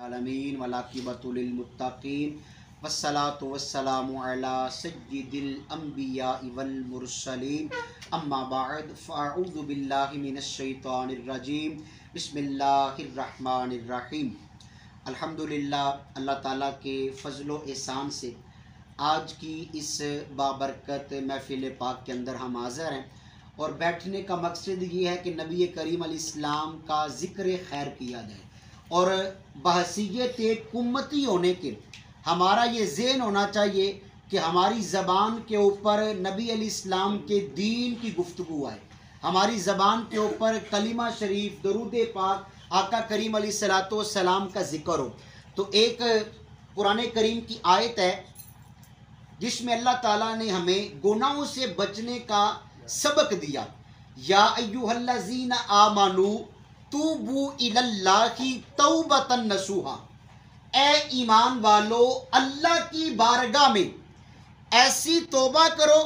आलमीन वलाकिबतुल लिल मुत्तकीन वस्सलातु वस्सलामु अला सय्यिदिल अंबिया वल मुरसलीन अम्मा बअद फ़अऊज़ु बिल्लाहि मिनश शैतानिर रजीम बिस्मिल्लाहिर रहमानिर रहीम। अल्हम्दुलिल्लाह, अल्लाह ताला के फ़ज़्ल व एहसान से आज की इस बाबरकत महफ़िल पाक के अंदर हम हाज़िर हैं और बैठने का मकसद ये है कि नबी करीम अलैहिस्सलाम का ज़िक्र खैर किया जाए और बहसीयत एक उम्मती होने के हमारा ये ज़हन होना चाहिए कि हमारी ज़बान के ऊपर नबी अलैहिस्सलाम के दीन की गुफ्तगू आए, हमारी ज़बान के ऊपर कलिमा शरीफ दरूद पाक आका करीम अलैहिस्सलाम का ज़िक्र हो। तो एक कुरान करीम की आयत है जिसमें अल्लाह ताला ने हमें गुनाहों से बचने का सबक दिया। या अय्युहल्लज़ीना आमनू तूबू इलल्लाहि तौबतन नसूहा, ए ईमान वालो अल्लाह की बारगाह में ऐसी तौबा करो।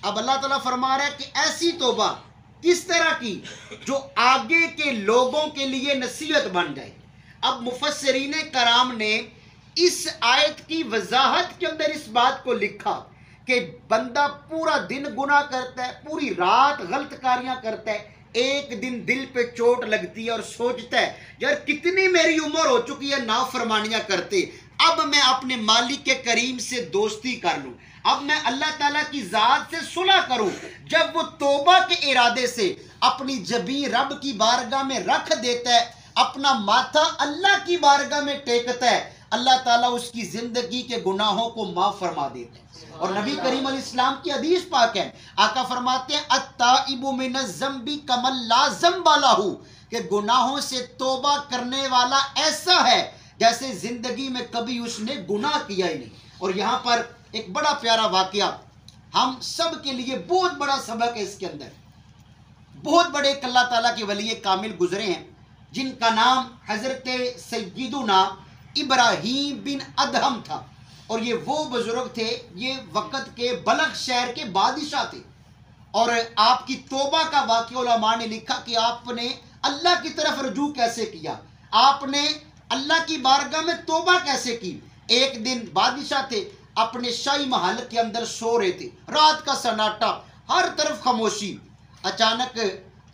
अब अल्लाह ताला फरमा रहा है कि ऐसी तौबा किस तरह की जो आगे के लोगों के लिए नसीहत बन जाए। अब मुफस्सिरीन कराम ने इस आयत की वजाहत के अंदर इस बात को लिखा कि बंदा पूरा दिन गुनाह करता है, पूरी रात गलत कारियां करता है, एक दिन दिल पे चोट लगती है और सोचता है यार कितनी मेरी उम्र हो चुकी है नाफरमानियां करते, अब मैं अपने मालिक के करीम से दोस्ती कर लूं, अब मैं अल्लाह ताला की जात से सुलह करूं। जब वो तौबा के इरादे से अपनी जबी रब की बारगाह में रख देता है, अपना माथा अल्लाह की बारगाह में टेकता है, अल्लाह ताला उसकी जिंदगी के गुनाहों को माफ फरमा देते हैं। और नबी करीम अलैहिस्सलाम की हदीस पाक है, आका फरमाते हैं अत्ताइबु मिनज़ ज़म्बि कमन ला ज़म्बा लहू, कि गुनाहों से तौबा करने वाला ऐसा है जैसे जिंदगी में कभी उसने गुनाह किया ही नहीं। और यहाँ पर एक बड़ा प्यारा वाकया हम सब के लिए बहुत बड़ा सबक है। इसके अंदर बहुत बड़े अल्लाह ताला के वली कामिल गुजरे हैं जिनका नाम हजरत सय्यिदुना इब्राहीम बिन अदहम था। और ये वो बुजुर्ग थे, ये वक़्त के बलख शहर के बादशाह थे। और आपकी तौबा का वाक़या उलमा ने लिखा कि आपने अल्लाह की तरफ रुजू कैसे किया, आपने अल्लाह की बारगाह में तौबा कैसे की। एक दिन बादशाह थे, अपने शाही महल के अंदर सो रहे थे, रात का सन्नाटा, हर तरफ खामोशी। अचानक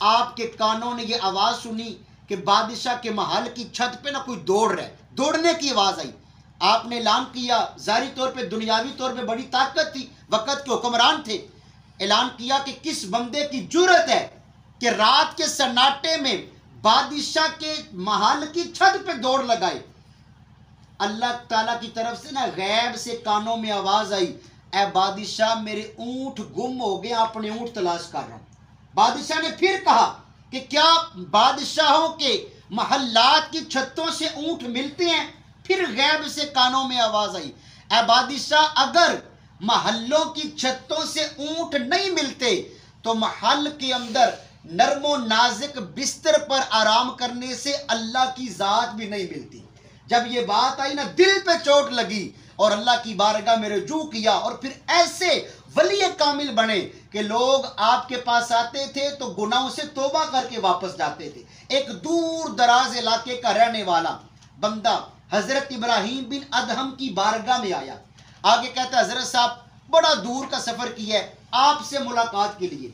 आपके कानों ने ये आवाज़ सुनी कि बादशाह के महल की छत पे ना कोई दौड़ रहा है, दौड़ने की आवाज़ आई। आपने ऐलान किया, ज़ाहिरी तौर पे दुनियावी तौर पे बड़ी ताकत थी, वक़्त के हुक्मरान थे, ऐलान किया कि किस बंदे की जुर्रत है कि रात के सन्नाटे में बादशाह के महल की छत पे दौड़ लगाए। अल्लाह ताला की तरफ से ना गैब से कानों में आवाज़ आई, ए बादशाह मेरे ऊँट गुम हो गए, अपने ऊँट तलाश कर रहा हूँ। बादशाह ने फिर कहा कि क्या बादशाहों के महल्लात की छतों से ऊँट मिलते हैं? फिर गैब से कानों में आवाज़ आई, ए बादशाह अगर महल्लों की छतों से ऊँट नहीं मिलते तो महल के अंदर नरमो नाजुक बिस्तर पर आराम करने से अल्लाह की ज़ात भी नहीं मिलती। जब ये बात आई ना, दिल पे चोट लगी और अल्लाह की बारगाह में रुजू किया और फिर ऐसे वली कामिल बने कि लोग आपके पास आते थे तो गुनाहों से तौबा करके वापस जाते थे। एक दूर दराज इलाके का रहने वाला बंदा हजरत इब्राहीम बिन अदहम की बारगाह में आया। आगे कहता है, हजरत साहब बड़ा दूर का सफर किया है आपसे मुलाकात के लिए।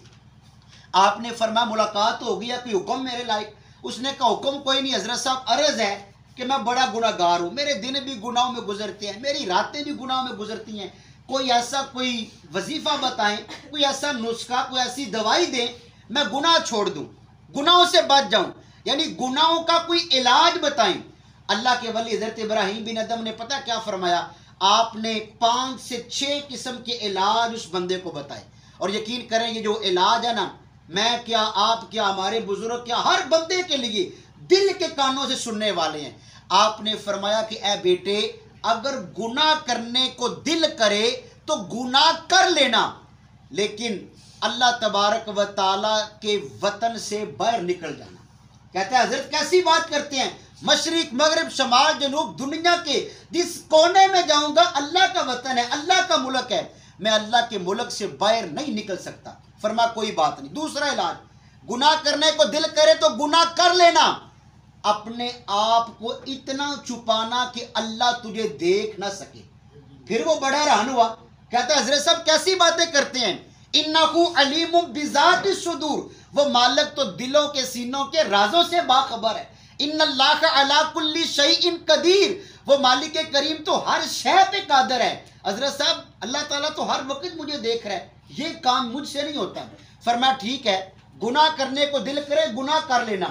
आपने फरमाया मुलाकात हो गया, कोई हुक्म मेरे लायक? उसने कहा हुक्म कोई नहीं हजरत साहब, अर्ज है कि मैं बड़ा गुनाहगार हूँ, मेरे दिन भी गुनाहों में गुजरते हैं, मेरी रातें भी गुनाहों में गुजरती हैं, कोई ऐसा कोई वजीफा बताएं, कोई ऐसा नुस्खा, कोई ऐसी दवाई दें मैं गुनाह छोड़ दूं, गुनाहों से बच जाऊं, यानी गुनाहों का कोई इलाज बताएं। अल्लाह के वली हजरत इब्राहीम बिन अदम ने पता क्या फरमाया, आपने 5 से 6 किस्म के इलाज उस बंदे को बताए। और यकीन करें ये जो इलाज है ना, मैं क्या, आप क्या, हमारे बुजुर्ग क्या, हर बंदे के लिए दिल के कानों से सुनने वाले हैं। आपने फरमाया कि ए बेटे अगर गुनाह करने को दिल करे तो गुनाह कर लेना, लेकिन अल्लाह तबारक व ताला के वतन से बाहर निकल जाना। कहते हैं हजरत कैसी बात करते हैं, मशरिक मगरिब शमाल जनूब दुनिया के जिस कोने में जाऊंगा अल्लाह का वतन है, अल्लाह का मुल्क है, मैं अल्लाह के मुल्क से बाहर नहीं निकल सकता। फरमा कोई बात नहीं। दूसरा इलाज, गुनाह करने को दिल करे तो गुनाह कर लेना, अपने आप को इतना छुपाना कि अल्लाह तुझे देख ना सके। फिर वो बड़ा हैरान हुआ, कहता है हजरत साहब कैसी बातें करते हैं, इन्नहु अलीमुम बिज़ाति सुदूर, वो मालिक तो दिलों के सीनों के राजों से बाखबर है। इन्नल्लाह अला कुल्ली शैइन कदीर, वो मालिक करीम तो हर शय पे कादर है। हजरत साहब अल्लाह ताला तो हर वक्त मुझे देख रहा है, ये काम मुझसे नहीं होता। फरमाया ठीक है, गुनाह करने को दिल करे गुनाह कर लेना,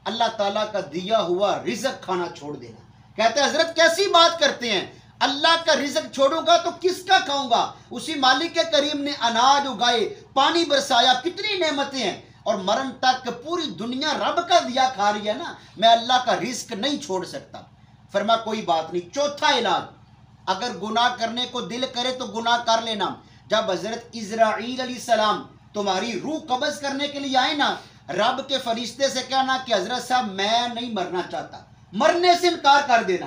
अल्लाह ताला का दिया हुआ रिज़्क खाना छोड़ देना। कहते हैं हजरत कैसी बात करते हैं, अल्लाह का रिज़्क छोड़ूंगा तो किसका खाऊंगा। उसी मालिक के करीम ने अनाज उगाए, पानी बरसाया, कितनी नेमतें हैं, और मरण तक पूरी दुनिया रब का दिया खा रही है ना, मैं अल्लाह का रिज़्क नहीं छोड़ सकता। फरमा कोई बात नहीं। चौथा इलाज, अगर गुनाह करने को दिल करे तो गुनाह कर लेना। जब हजरत इज़राइल अलैहिस्सलाम तुम्हारी रूह कब्ज करने के लिए आए ना, रब के फरिश्ते से कहना कि हजरत साहब मैं नहीं मरना चाहता, मरने से इनकार कर देना।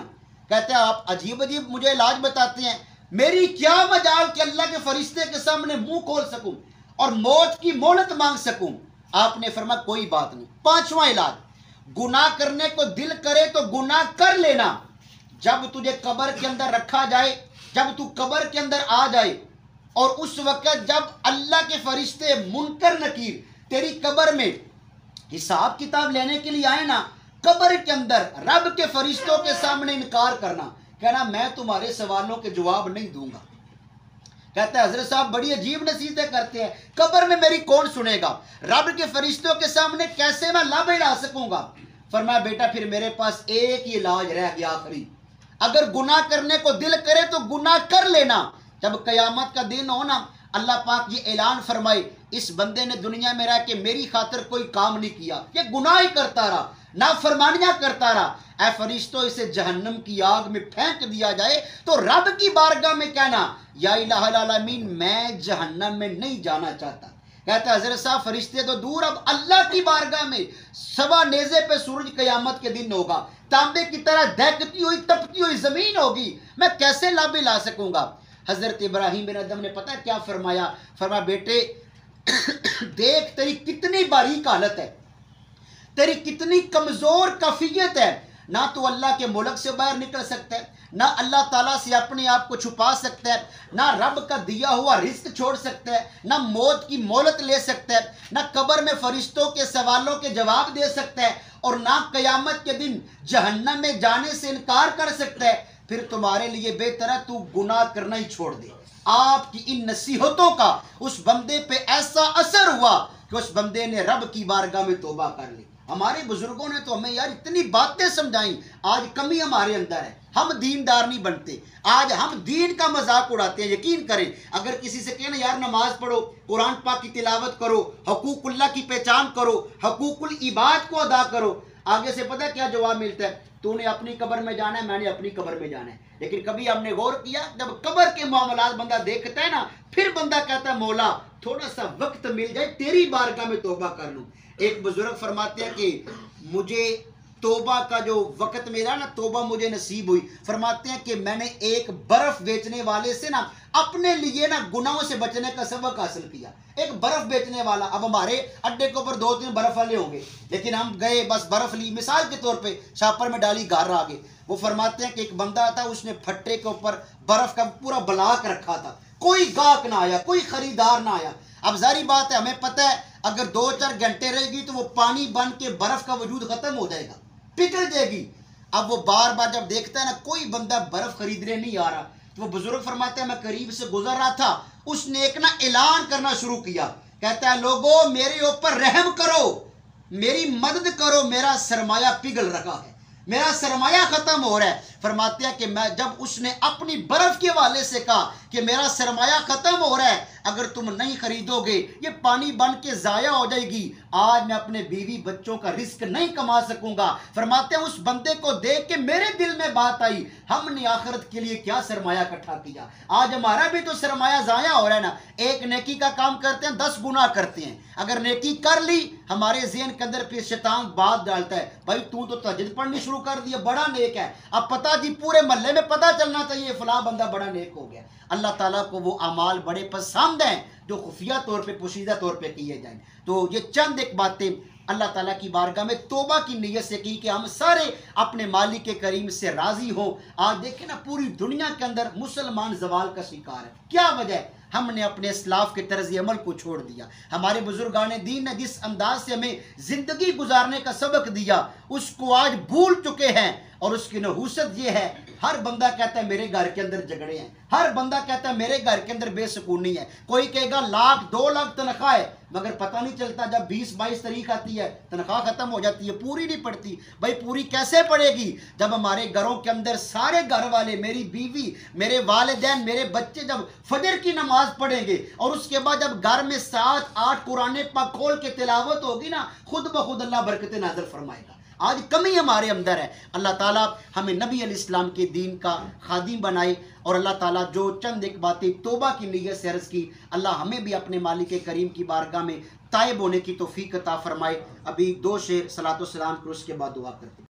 कहते हैं आप अजीब अजीब मुझे इलाज बताते हैं, मेरी क्या मजाल कि अल्लाह के फरिश्ते के सामने मुंह खोल सकूं और मौत की मोहलत मांग सकूं। आपने फरमाया कोई बात नहीं। पांचवा इलाज, गुनाह करने को दिल करे तो गुनाह कर लेना। जब तुझे कब्र के अंदर रखा जाए, जब तू कब्र के अंदर आ जाए, और उस वक्त जब अल्लाह के फरिश्ते मुनकर नकीर तेरी कब्र में हिसाब किताब लेने के लिए आए ना, कब्र के अंदर रब के फरिश्तों के सामने इनकार करना, कहना मैं तुम्हारे सवालों के जवाब नहीं दूंगा। कहता है हजरत साहब बड़ी अजीब नसीहतें करते हैं, कब्र में मेरी कौन सुनेगा, रब के फरिश्तों के सामने कैसे मैं लब हिला सकूंगा। फरमाया बेटा फिर मेरे पास एक ही इलाज रह गया आखिरी, अगर गुनाह करने को दिल करे तो गुनाह कर लेना। जब कयामत का दिन हो ना, अल्लाह पाक ये ऐलान फरमाए इस बंदे ने दुनिया में रह के मेरी खातिर कोई काम नहीं किया, ये गुनाह ही करता रहा, नाफरमानियां करता रहा, ऐ फरिश्तों इसे जहन्नम की आग में फेंक दिया जाए, तो रब की बारगाह में कहना या इलाहुल आलमीन मैं जहन्नम में नहीं जाना चाहता। कहता है हजरत साहब फरिश्ते तो दूर, अब अल्लाह की बारगाह में सवा नेज़े पे सूरज कयामत के दिन होगा, तांबे की तरह दहकती हुई तपती हुई जमीन होगी, मैं कैसे लब ला सकूंगा। हजरत इब्राहिम बिन अदम ने पता क्या फरमाया, फरमाया बेटे देख तेरी कितनी बारीक हालत है, तेरी कितनी कमजोर कैफियत है, ना तो अल्लाह के मुल्क से बाहर निकल सकता है, ना अल्लाह ताला से अपने आप को छुपा सकता है, ना रब का दिया हुआ रिस्क छोड़ सकता है, ना मौत की मोहलत ले सकता है, ना कब्र में फरिश्तों के सवालों के जवाब दे सकता है, और ना कयामत के दिन जहन्नम में जाने से इनकार कर सकता है। फिर तुम्हारे लिए बेहतर है तू गुनाह करना ही छोड़ दे। आपकी इन नसीहतों का उस बंदे पे ऐसा असर हुआ कि उस बंदे ने रब की बारगाह में तौबा कर ली। हमारे बुजुर्गों ने तो हमें यार इतनी बातें समझाई, आज कमी हमारे अंदर है, हम दीनदार नहीं बनते, आज हम दीन का मजाक उड़ाते हैं। यकीन करें अगर किसी से कहें यार नमाज पढ़ो, कुरान पाक की तिलावत करो, हकूकुल्लाह की पहचान करो, हकूकुल इबाद को अदा करो, आगे से पता है क्या जवाब मिलता है, तूने अपनी कब्र में जाना है, मैंने अपनी कब्र में जाना है। लेकिन कभी हमने गौर किया जब कब्र के मामलात बंदा देखता है ना, फिर बंदा कहता है मौला थोड़ा सा वक्त मिल जाए तेरी बारगाह में तौबा कर लूं। एक बुजुर्ग फरमाते हैं कि मुझे तौबा का जो वक्त मिला ना, तौबा मुझे नसीब हुई। फरमाते हैं कि मैंने एक बर्फ बेचने वाले से ना अपने लिए ना गुनाहों से बचने का सबक हासिल किया। एक बर्फ बेचने वाला, अब हमारे अड्डे के ऊपर 2-3 बर्फ वाले होंगे, लेकिन हम गए बस बर्फ ली, मिसाल के तौर पे छापर में डाली, घर आ गए। वो फरमाते हैं कि एक बंदा था, उसने फट्टे के ऊपर बर्फ का पूरा ब्लॉक रखा था, कोई गाहक ना आया, कोई खरीदार ना आया। अब जारी बात है, हमें पता है अगर 2-4 घंटे रहेगी तो वो पानी बन के बर्फ का वजूद खत्म हो जाएगा, पिघल जाएगी। अब वो बार बार जब देखता है ना कोई बंदा बर्फ खरीदने नहीं आ रहा, तो वो बुजुर्ग फरमाते हैं मैं करीब से गुजर रहा था, उसने एक ना ऐलान करना शुरू किया, कहता है लोगों मेरे ऊपर रहम करो, मेरी मदद करो, मेरा सरमाया पिघल रहा है, मेरा सरमाया खत्म हो रहा है। फरमाते हैं कि मैं जब उसने अपनी बर्फ के वाले से कहा कि मेरा सरमाया खत्म हो रहा है, अगर तुम नहीं खरीदोगे ये पानी बन के जाया हो जाएगी, आज मैं अपने बीवी बच्चों का रिस्क नहीं कमा सकूंगा। फरमाते हैं उस बंदे को देख के मेरे दिल में बात आई, हमने आखिरत के लिए क्या सरमाया इकट्ठा किया, आज हमारा भी तो सरमाया जाया हो रहा है ना। एक नेकी का काम करते हैं 10 गुना करते हैं, अगर नेकी कर ली हमारे ज़हन के अंदर फिर शैतान बात डालता है, भाई तू तो तहज्जुद पढ़नी शुरू कर दिया, बड़ा नेक है, अब पता जी पूरे मोहल्ले में पता चलना चाहिए फला बंदा बड़ा नेक हो गया। अल्लाह ताला को वो अमाल बड़े पसंद हैं जो खुफिया तौर पे पोशीदा तौर पे किए जाएं। तो ये चंद एक बातें अल्लाह ताला की बारगाह में तौबा की नीयत से की कि हम सारे अपने मालिक के करीम से राजी हो। आज देखें ना, पूरी दुनिया के अंदर मुसलमान जवाल का शिकार है। क्या वजह है? हमने अपने इस्लाफ के तर्ज अमल को छोड़ दिया। हमारे बुजुर्गान दीन ने जिस अंदाज से हमें जिंदगी गुजारने का सबक दिया उसको आज भूल चुके हैं। और उसकी नहूसत ये है, हर बंदा कहता है मेरे घर के अंदर झगड़े हैं, हर बंदा कहता है मेरे घर के अंदर बेसुकूनी है। कोई कहेगा 1 लाख 2 लाख तनख्वाह है, मगर पता नहीं चलता जब 20-22 तारीख आती है तनख्वाह खत्म हो जाती है, पूरी नहीं पड़ती। भाई पूरी कैसे पड़ेगी जब हमारे घरों के अंदर सारे घर वाले, मेरी बीवी, मेरे वालिदैन, मेरे बच्चे जब फजर की नमाज पढ़ेंगे और उसके बाद जब घर में 7-8 कुरान पाक खोल के तिलावत होगी ना, खुद ब खुद अल्लाह बरकत नाज़िल फरमाएगा। आज कमी हमारे अंदर है। अल्लाह ताला हमें नबी अलैहिस्सलाम के दीन का खादिम बनाए। और अल्लाह ताला जो चंद एक बातें तौबा की नीयत से अर्ज़ की, अल्लाह हमें भी अपने मालिक करीम की बारगाह में ताइब होने की तौफीक अता फरमाए। अभी 2 शेर सलातो सलाम कर उसके बाद दुआ करते हैं।